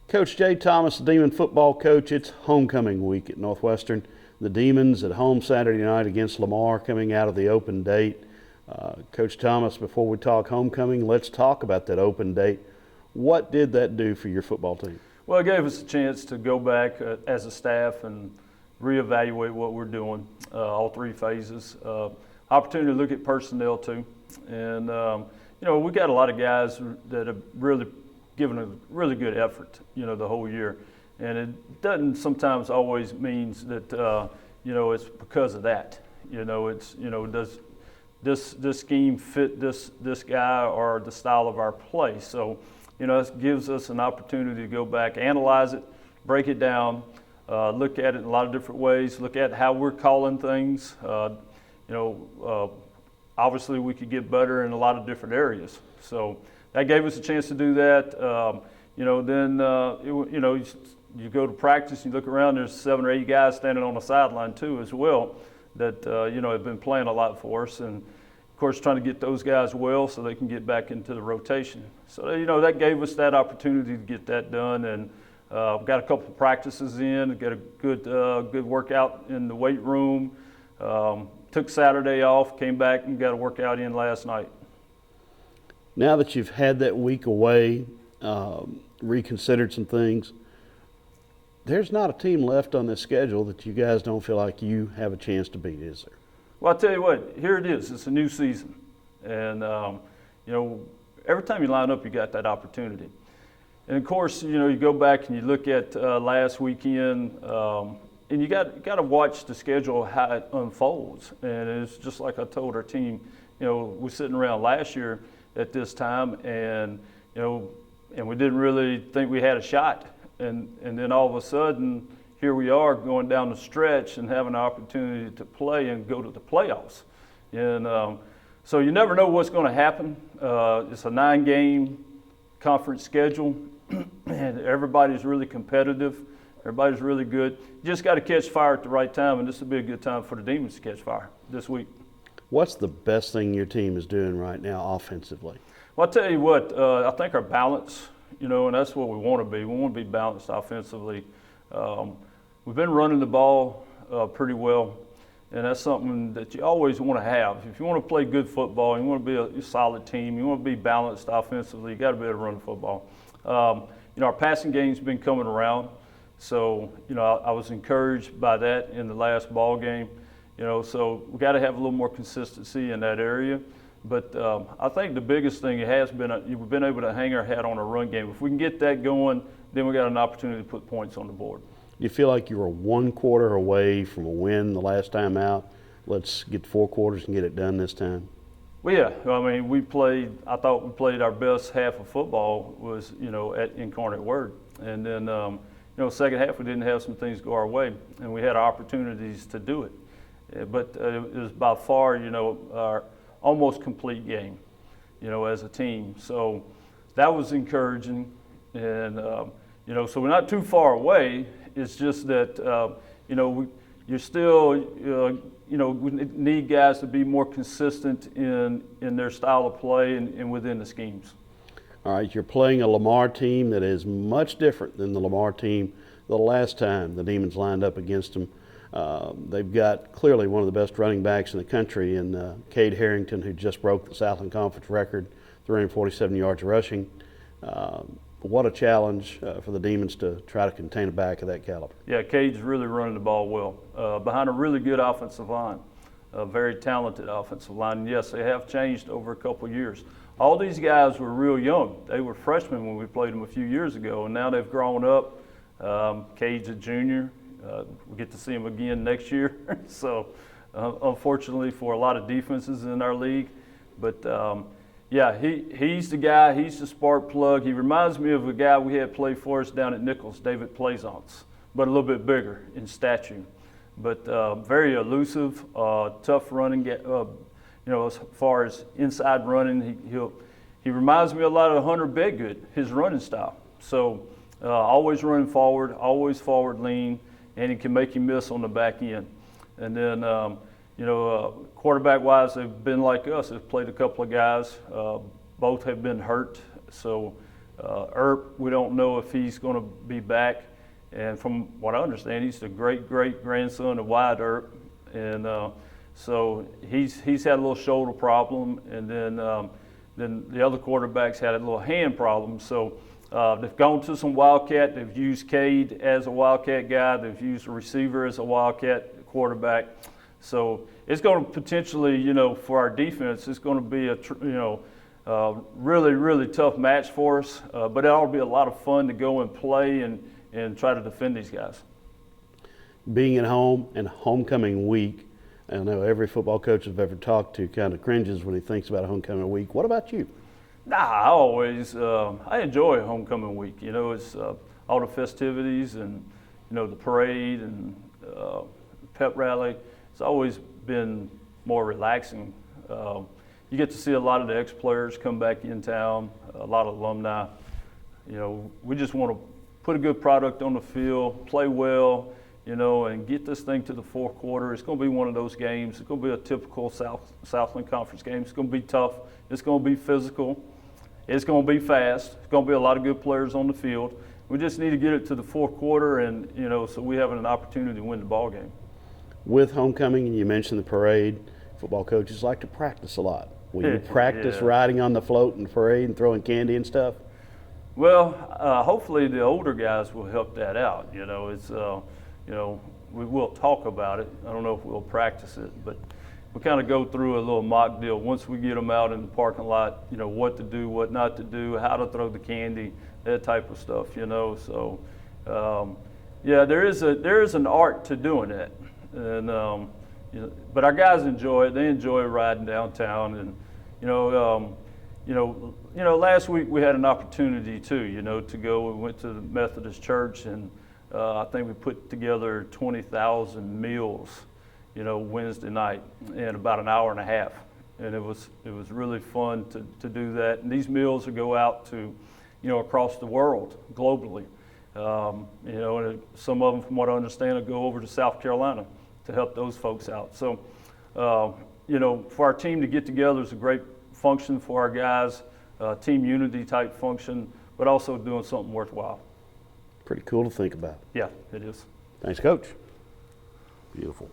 Coach Jay Thomas, the Demon football coach. It's homecoming week at Northwestern. The Demons at home Saturday night against Lamar, coming out of the open date. Coach Thomas, before we talk homecoming, let's talk about that open date. What did that do for your football team? Well, it gave us a chance to go back as a staff and reevaluate what we're doing, all three phases. Opportunity to look at personnel too. And, we got a lot of guys that have really given a really good effort, the whole year. And it doesn't sometimes always means that, it's because of that. Does this scheme fit this guy or the style of our play? So, it gives us an opportunity to go back, analyze it, break it down, look at it in a lot of different ways, look at how we're calling things. Obviously we could get better in a lot of different areas. So that gave us a chance to do that. You go to practice, you look around, there's 7 or 8 guys standing on the sideline too as well that, have been playing a lot for us. And of course, trying to get those guys well so they can get back into the rotation. So, that gave us that opportunity to get that done. And got a couple of practices in, got a good workout in the weight room. Took Saturday off, came back and got a workout in last night. Now that you've had that week away, reconsidered some things, there's not a team left on this schedule that you guys don't feel like you have a chance to beat, is there? Well, I'll tell you what, here it is. It's a new season. And, every time you line up, you got that opportunity. And, of course, you go back and you look at last weekend, and you got to watch the schedule, how it unfolds. And it's just like I told our team, we're sitting around last year at this time, and, and we didn't really think we had a shot. And then all of a sudden, here we are going down the stretch and having an opportunity to play and go to the playoffs. And so you never know what's going to happen. It's a 9-game conference schedule, and everybody's really competitive. Everybody's really good. You just got to catch fire at the right time, and this would be a good time for the Demons to catch fire this week. What's the best thing your team is doing right now offensively? Well, I'll tell you what, I think our balance, and that's what we want to be. We want to be balanced offensively. We've been running the ball pretty well, and that's something that you always want to have. If you want to play good football, you want to be a solid team, you want to be balanced offensively, you got to be able to run the football. Our passing game's been coming around, so I was encouraged by that in the last ball game. So we got to have a little more consistency in that area. But I think the biggest thing has been we've been able to hang our hat on a run game. If we can get that going, then we got an opportunity to put points on the board. You feel like you were 1 quarter away from a win the last time out? Let's get 4 quarters and get it done this time. Well, yeah. I thought we played our best half of football was, at Incarnate Word. And then, second half we didn't have some things go our way, and we had opportunities to do it. But it was by far, our almost complete game, as a team. So that was encouraging. And, so we're not too far away. It's just that, you're still, we need guys to be more consistent in their style of play and within the schemes. All right, you're playing a Lamar team that is much different than the Lamar team the last time the Demons lined up against them. They've got clearly one of the best running backs in the country in Cade Harrington, who just broke the Southland Conference record, 347 yards rushing. What a challenge for the Demons to try to contain a back of that caliber. Yeah, Cade's really running the ball well, behind a really good offensive line, a very talented offensive line. And yes, they have changed over a couple of years. All these guys were real young. They were freshmen when we played them a few years ago, and now they've grown up. Cade's a junior. We get to see him again next year. So, unfortunately for a lot of defenses in our league. But, he's the guy. He's the spark plug. He reminds me of a guy we had play for us down at Nichols, David Plaisance, but a little bit bigger in stature. But very elusive, tough running. As far as inside running, he reminds me a lot of Hunter Bedgood, his running style. So always running forward, always forward lean, and he can make you miss on the back end. And then, quarterback-wise, they've been like us. They've played a couple of guys. Both have been hurt. So, Earp, we don't know if he's going to be back. And from what I understand, he's the great-great-grandson of Wyatt Earp. And so he's had a little shoulder problem. And then the other quarterbacks had a little hand problem. So they've gone to some Wildcat. They've used Cade as a Wildcat guy. They've used a receiver as a Wildcat quarterback. So it's going to potentially, for our defense, it's going to be a, really, really tough match for us. But it'll be a lot of fun to go and play and try to defend these guys. Being at home and homecoming week, I know every football coach I've ever talked to kind of cringes when he thinks about homecoming week. What about you? Nah, I enjoy homecoming week. It's all the festivities and, the parade and pep rally. It's always been more relaxing. You get to see a lot of the ex-players come back in town, a lot of alumni. We just want to put a good product on the field, play well, and get this thing to the fourth quarter. It's going to be one of those games. It's going to be a typical Southland Conference game. It's going to be tough. It's going to be physical. It's going to be fast. It's going to be a lot of good players on the field. We just need to get it to the fourth quarter, and so we have an opportunity to win the ball game. With homecoming, you mentioned the parade. Football coaches like to practice a lot. Will you practice riding on the float in the parade and throwing candy and stuff? Well, hopefully the older guys will help that out. It's we will talk about it. I don't know if we'll practice it, but we kind of go through a little mock deal once we get them out in the parking lot. What to do, what not to do, how to throw the candy, that type of stuff. So there is an art to doing it, and but our guys enjoy it. They enjoy riding downtown, and last week we had an opportunity too. To go. We went to the Methodist Church, and I think we put together 20,000 meals, Wednesday night in about an hour and a half, and it was really fun to do that. And these meals will go out to, across the world, globally. And some of them, from what I understand, will go over to South Carolina to help those folks out. So, for our team to get together is a great function for our guys, team unity type function, but also doing something worthwhile. Pretty cool to think about. Yeah, it is. Thanks, Coach. Beautiful.